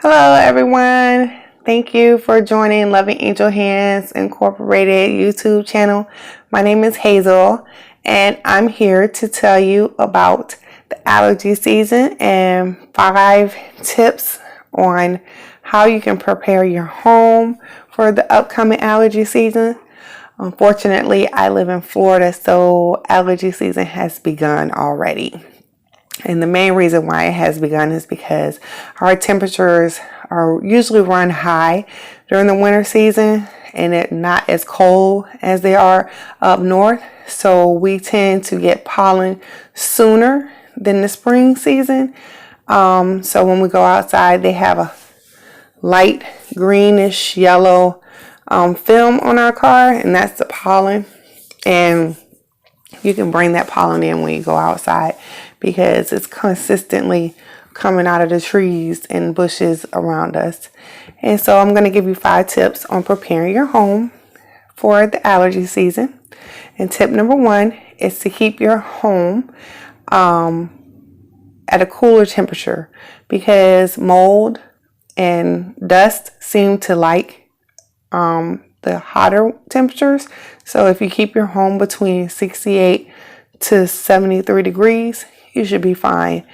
Hello, everyone. Thank you for joining Loving Angel Hands Incorporated YouTube channel. My name is Hazel, and I'm here to tell you about the allergy season and 5 tips on how you can prepare your home for the upcoming allergy season. Unfortunately, I live in Florida, so allergy season has begun already. And the main reason why it has begun is because our temperatures are usually run high during the winter season and it's not as cold as they are up north. So we tend to get pollen sooner than the spring season. So when we go outside, they have a light greenish yellow film on our car, and that's the pollen. And you can bring that pollen in when you go outside because it's consistently coming out of the trees and bushes around us. And so I'm going to give you 5 tips on preparing your home for the allergy season. And tip number 1 is to keep your home at a cooler temperature because mold and dust seem to like the hotter temperatures. So if you keep your home between 68 to 73 degrees, you should be fine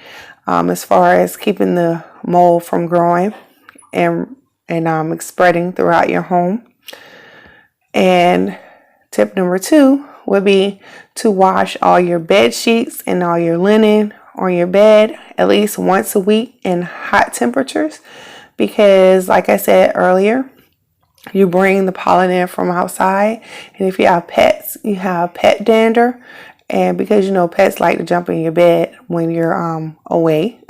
as far as keeping the mold from growing and spreading throughout your home. And tip number 2 would be to wash all your bed sheets and all your linen on your bed at least once a week in hot temperatures because, like I said earlier, you bring the pollen in from outside, and if you have pets, you have pet dander. And because pets like to jump in your bed when you're away,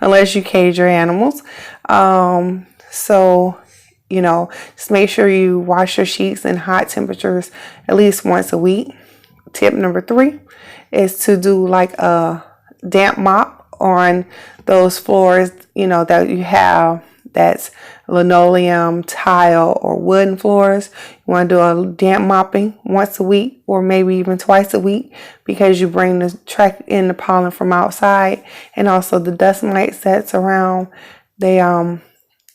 unless you cage your animals. So just make sure you wash your sheets in hot temperatures at least once a week. Tip number 3 is to do like a damp mop on those floors, that you have that's linoleum, tile, or wooden floors. You want to do a damp mopping once a week or maybe even twice a week because you bring track in the pollen from outside, and also the dust mites that's around, they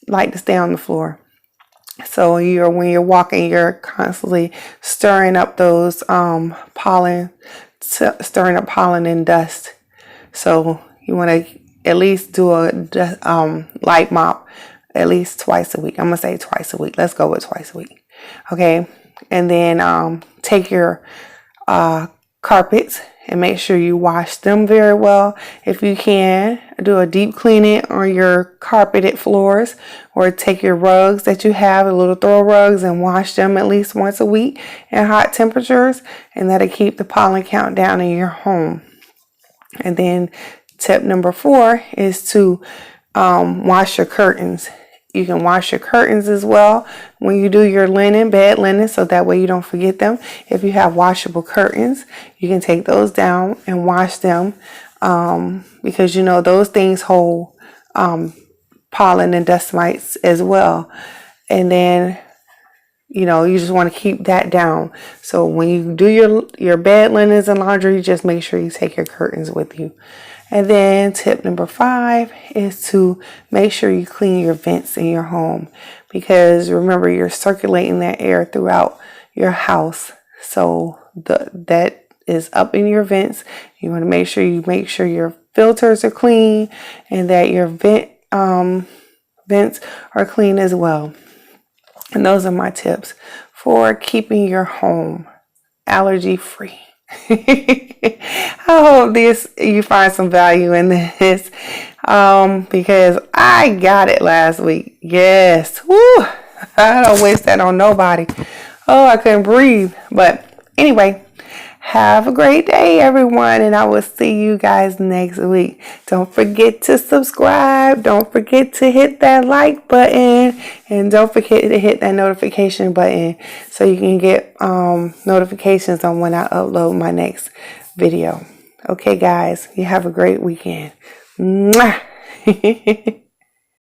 like to stay on the floor. So when you're walking, you're constantly stirring up those pollen and dust. So you want to at least do a light mop at least twice a week. I'm going to say twice a week. Let's go with twice a week. Okay. And then take your carpets and make sure you wash them very well. If you can, do a deep cleaning on your carpeted floors, or take your rugs that you have, the little throw rugs, and wash them at least once a week in hot temperatures, and that'll keep the pollen count down in your home. And then tip number 4 is to wash your curtains. You can wash your curtains as well when you do your bed linen, so that way you don't forget them. If you have washable curtains, you can take those down and wash them because those things hold pollen and dust mites as well. And then you just want to keep that down. So when you do your bed linens and laundry, just make sure you take your curtains with you. And then tip number 5 is to make sure you clean your vents in your home because remember, you're circulating that air throughout your house. So that is up in your vents. You want to make sure your filters are clean and that your vents are clean as well. And those are my tips for keeping your home allergy free. I hope you find some value in this because I got it last week. Yes. Woo. I don't wish that on nobody. Oh, I couldn't breathe. But anyway, have a great day, everyone, and I will see you guys next week. Don't forget to subscribe. Don't forget to hit that like button, and don't forget to hit that notification button so you can get notifications on when I upload my next video. Okay, guys, you have a great weekend. Mwah!